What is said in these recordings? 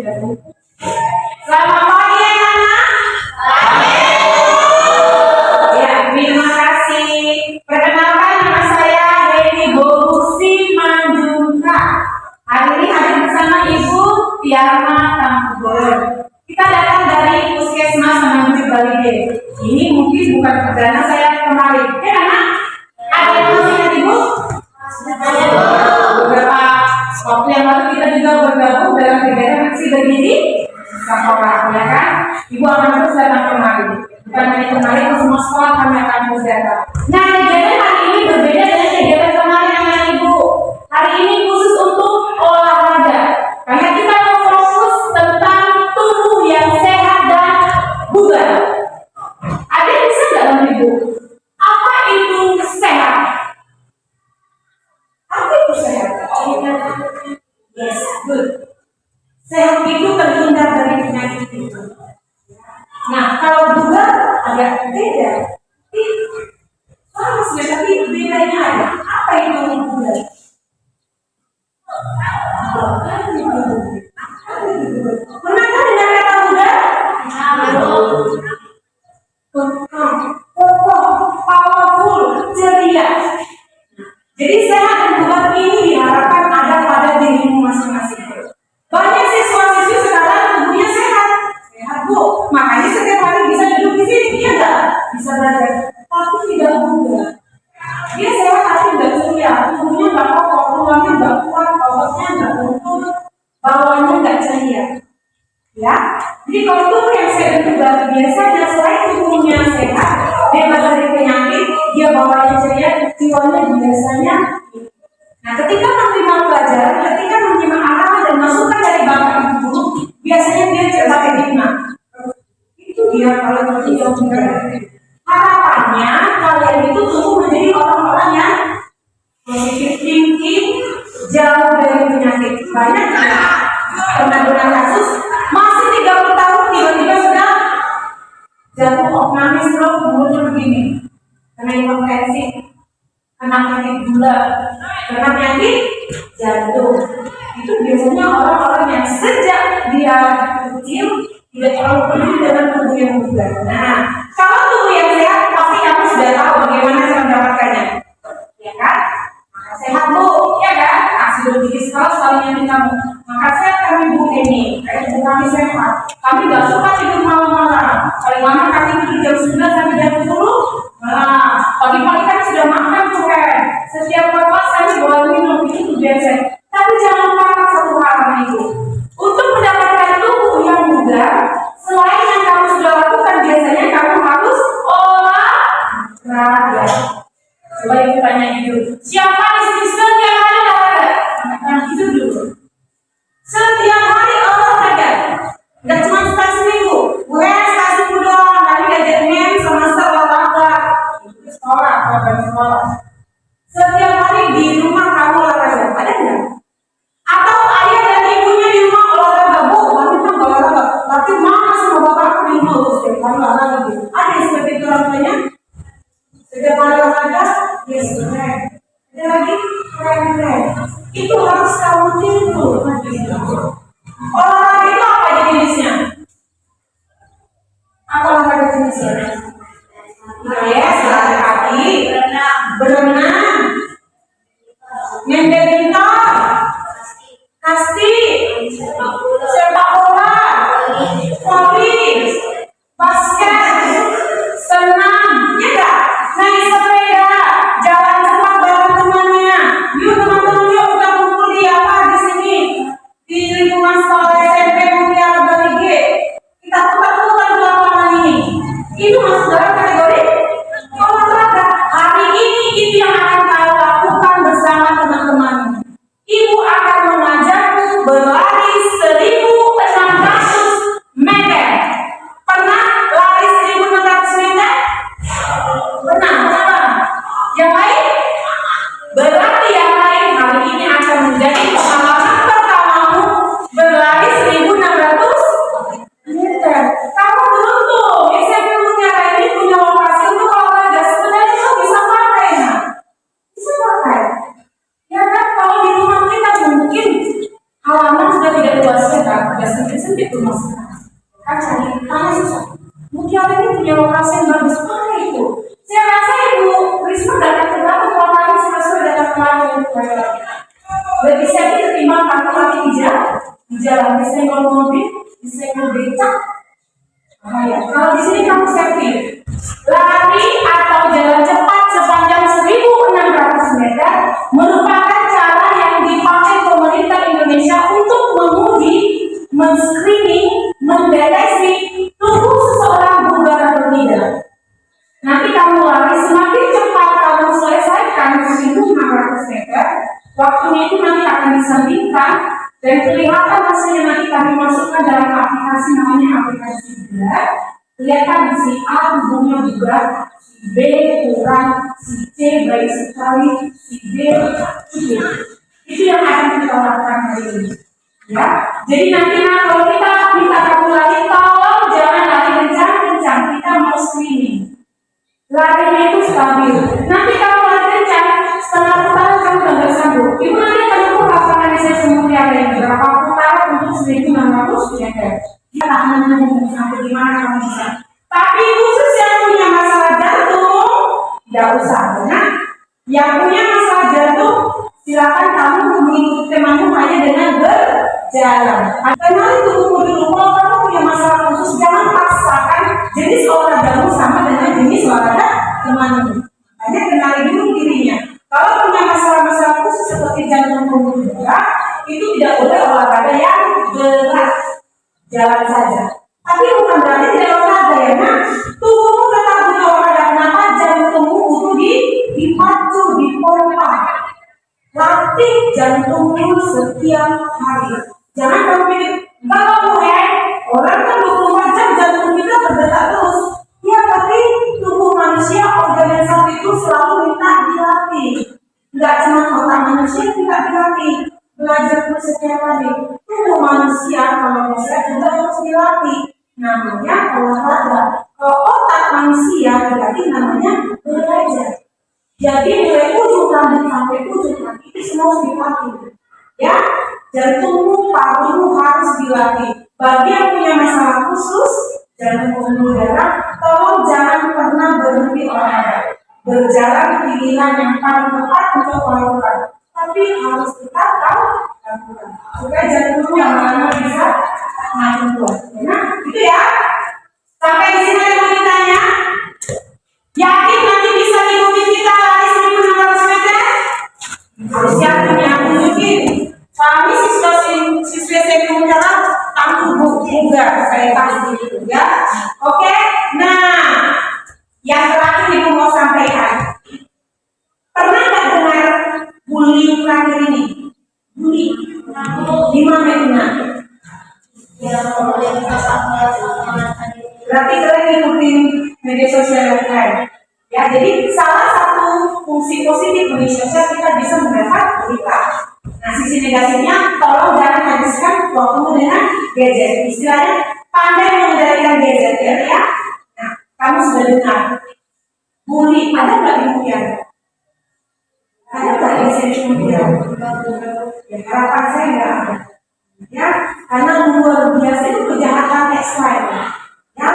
ya Bu. Selamat pagi anak-anak. Ya, terima kasih. Perkenalkan nama saya Dewi Borusi Manjungka. Hari ini hadir bersama Ibu Tiarma Tangkubor. Kita datang dari Puskesmas Manjung Balide. Ini mungkin bukan perdana saya kemarin. Ya anak? Ada yang masih ingat Ibu? Beberapa waktu yang lalu kita juga bergabung dalam kegiatan aksi berdiri sekolah, ya kan? Ibu akan terus datang kemari. Bukan hanya kemarin, ke semua sekolah kami akan terus datang. Nah, kegiatan hari ini berbeda dari kegiatan kemarin anak Ibu. Hari ini khusus untuk olahraga. Karena kita mau fokus tentang tubuh yang sehat dan bugar. Ada yang bisa nggak Bapak Ibu? Apa itu sehat? Apa itu sehat? Yes, good. Sehat itu terhindar dari penyakit itu. Nah, kalau bugar agak beda. Sama sih, tapi bedanya ada. Apa itu bugar? Pernah kan dengar kata bugar? Kokoh, powerful, ceria. Jadi sehat dan bugar ini diharapkan ada pada dirimu masing-masing. Banyak siswa-siswi sekarang tubuhnya sehat, sehat Bu. Makanya setiap hari bisa duduk di sini, iya nggak? Bisa belajar, tapi tidak bugar. Dia sehat tapi nggak ceria, tubuhnya nggak kokoh, tulangnya nggak kuat, ototnya nggak luntur, bawaannya nggak ceria. Ya, jadi kalau tubuh yang sehat dan bugar biasanya selain tubuhnya sehat, bebas dari penyakit, dia bawaannya ceria, jiwanya biasanya. Nah, ketika menerima pelajaran, ketika menerima arahan dan masukan dari bapak ibu guru, biasanya dia cepat terima. Itu dia kalau nanti jauh bugar. Harapannya kalian itu tumbuh menjadi orang-orang yang positive thinking, jauh dari penyakit. Banyak pernah kasus masih 30 tahun tiba-tiba sudah jatuh opnamis stroke, mulutnya begini, kena hipertensi, kena penyakit gula, kena penyakit jantung. Itu biasanya orang-orang yang sejak dia kecil tidak terlalu peduli dengan tubuh yang bugar. Nah, kalau tubuh yang sehat pasti kamu sudah tahu bagaimana cara mendapatkannya, ya kan? Maka sehat Bu, ya kan? Sudah digital selalu kamu. Maka sehat kami Bu ini, kayak kami sehat. Kami gak suka tidur malam-malam. Paling lama kami tidur jam 9 sampai jam 10. Nah, pagi-pagi kan sudah makan tuh kan. Setiap lepas kami bawa minum itu biasa. Tapi jangan lupa satu hal itu. Untuk mendapatkan tubuh yang bugar, selain yang kamu sudah lakukan biasanya kamu harus olahraga. Coba ibu tanya gitu. Siapa di sini setiap hari olahraga? Nah, itu dulu. Setiap hari olahraga. Gak cuma sekali seminggu. Gue sekali seminggu doang. Tapi diajak main sama olahraga. Itu sekolah, program sekolah. Setiap hari di rumah kamu olahraga. Ada nggak? Atau ayah dan ibunya di rumah olahraga. Bu, kami kan olahraga. Tapi mama sama bapak aku di rumah setiap hari olahraga. Ada yang seperti itu orang tuanya? Setiap hari olahraga? Yes, keren. Ada lagi? Keren. Itu harus kamu tiru. Olahraga itu apa jenisnya? Apa olahraga jenisnya? Yes, lari kaki, berenang, main badminton, kasti, sepak bola, voli, basket, senam, ya enggak? Naik sepeda, jalan cepat bareng temannya. Yuk teman-teman, yuk kita kumpul di apa di sini di lingkungan sekolah SMP Mutiara Balige. Kita putar-putar di lapangan ini. Itu masuk dalam kategori olahraga. Hari ini itu yang akan kau lakukan bersama teman-teman. Ibu akan mengajarmu punya lokasi yang bagus. Mana itu? Saya rasa Ibu Risma datang ke belakang kalau lagi sama-sama datang kemarin. Lebih sakit ketimbang laki-laki di jalan, disenggol mobil, disenggol becak. Ya. Kalau di sini kamu safety, lari atau jalan cepat sepanjang 1.600 meter merupakan cara yang dipakai pemerintah Indonesia untuk menguji, men-screening, mendeteksi tubuh seseorang bugar atau tidak. Nanti kamu lari, semakin cepat kamu selesaikan 1.600 meter, waktunya itu nanti akan disandingkan dan kelihatan hasilnya nanti kami masukkan dalam aplikasi namanya aplikasi bugar. Kelihatan si A tubuhnya bugar, si B kurang, si C baik sekali, si D cukup. Itu yang akan kita lakukan hari ini. Ya, jadi nanti kalau kita minta kamu lari, tolong jangan lari kencang-kencang. Kita mau screening. Larinya itu stabil. Nanti kamu lari kencang, setengah putaran kamu nggak sanggup. Ibu nanti akan ukur lapangan saya semuanya ada yang berapa putaran untuk 1.600 meter. Kita tak menunggu sampai di mana kamu bisa. Tapi khusus yang punya masalah jantung, tidak usah, ya. Yang punya masalah jantung, silakan kamu mengikuti temanmu hanya dengan berjalan. Kenali tubuhmu dulu. Kalau kamu punya masalah khusus, jangan paksakan jenis olahragamu sama dengan jenis olahraga temanmu. Hanya kenali dulu dirinya. Kalau punya masalah-masalah khusus seperti jantung pembuluh darah, itu tidak boleh olahraga yang berat, jalan saja. Tapi bukan berarti tidak olahraga ya, nah. Tubuhmu tetap butuh olahraga. Kenapa? Jantungmu butuh dipacu, dipompa. Latih jantungmu setiap hari. Jangan kamu pikir, kalau orang kan 24 jam jantung kita berdetak terus. Ya, tapi tubuh manusia, organ yang satu itu selalu minta dilatih. Tidak cuma otak manusia tidak dilatih. Belajar terus setiap hari. Tubuh manusia kalau bisa juga harus dilatih. Namanya olahraga. Kalau otak manusia dilatih namanya belajar. Jadi mulai ujung rambut sampai ujung kaki itu semua harus dilatih. Ya, jantungmu, parumu harus dilatih. Bagi yang punya masalah khusus, jantung pembuluh darah, tolong jangan pernah berhenti olahraga. Berjalan pilihan yang paling tepat untuk melakukan. Tapi harus tetap lakukan supaya jantungmu yang lama bisa makin kuat. Nah, itu ya. Sampai di sini yang mau ditanya. Yakin nanti bisa ikutin kita lari 1.600 meter? Harus yakin ya, tunjukin. Kami siswa saya mencatat tangguh bugar, saya kasih gitu ya. Oke, nah yang terakhir ibu mau sampaikan. Pernah nggak dengar bullying terakhir ini? Bullying di mana itu nanti? Berarti kalian ikutin media sosial yang lain. Ya, jadi salah satu fungsi positif media sosial kita bisa mendapat berita. Nah, sisi negatifnya, tolong jangan habiskan waktu dengan gadget. Istilahnya pandai mengendalikan gadget ya. Nah, kamu sudah dengar. Bully ada nggak di Mutiara? Ada nggak di sini Mutiara? Ya, harapan saya nggak ada. Ya, karena luar biasa itu kejahatan ekstrem. Ya,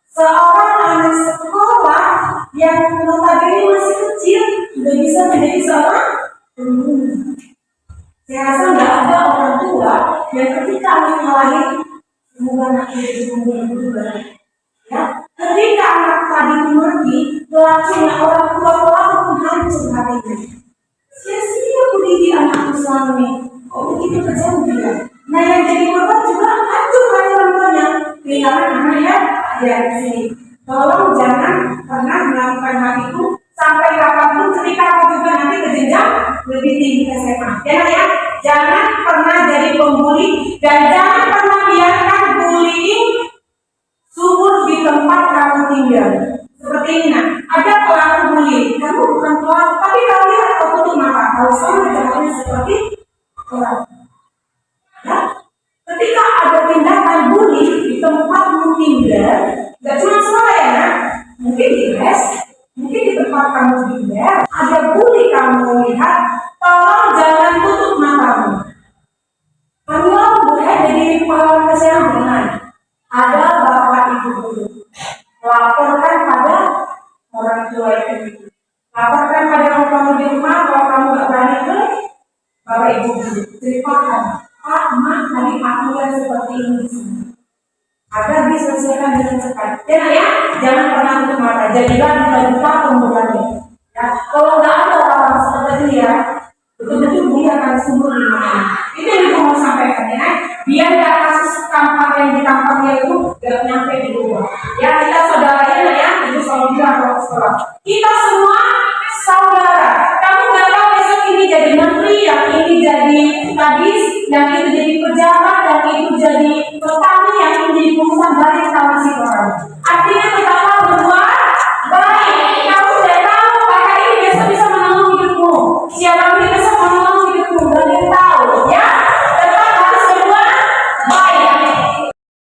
seorang anak sekolah yang notabene masih kecil sudah bisa menjadi seorang pembunuh. Saya rasa nggak ada orang tua yang ketika anak lahir semoga anaknya jadi pembunuh juga. Ya, ketika anak tadi mati, langsungnya orang tua pelaku pun hancur hatinya. Sia-sia aku didik anakku selama ini. Oh begitu kejam dia. Nah yang jadi korban juga hancur hati orang tuanya. Kehilangan anaknya ya di sini. Tolong jangan pernah melakukan hal itu sampai kapanpun ketika aku juga nanti ke jenjang lebih tinggi SMA. Ya, jangan pernah jadi pembuli dan jangan pernah biarkan bullying subur di tempat kamu tinggal. Seperti ini, nah, ada pelaku bullying. Kamu bukan pelaku, tapi kalau lihat kau tutup mata, kalau sama jawabannya seperti pelaku. Ya, ketika ada tindakan bullying di tempatmu tinggal, gak cuma sekolah ya, nah, mungkin di les, mungkin di tempat kamu tinggal, ada bully kamu lihat, tolong jangan tutup matamu. Kalau boleh jadi pahlawan kesehatan, ada bapak ibu guru, laporkan ibu ceritakan, Pak, Mak, tadi aku yang seperti ini agar diselesaikan dengan cepat. Ya, jangan pernah tutup mata. Jadilah duta pemberani. Ya, kalau nggak ada orang seperti dia, betul-betul dia akan subur di mana. Itu yang aku mau sampaikan ya. Biar nggak kasus tampar yang ditampaknya itu nggak nyampe di luar. Ya, kita saudaranya ya, itu selalu bilang kalau sekolah. Kita semua saudara. Kamu nggak tahu besok ini jadi menteri, yang ini jadi kadis, yang itu jadi pejabat, yang itu jadi petani, yang ini jadi pengusaha, dari sama si orang. Artinya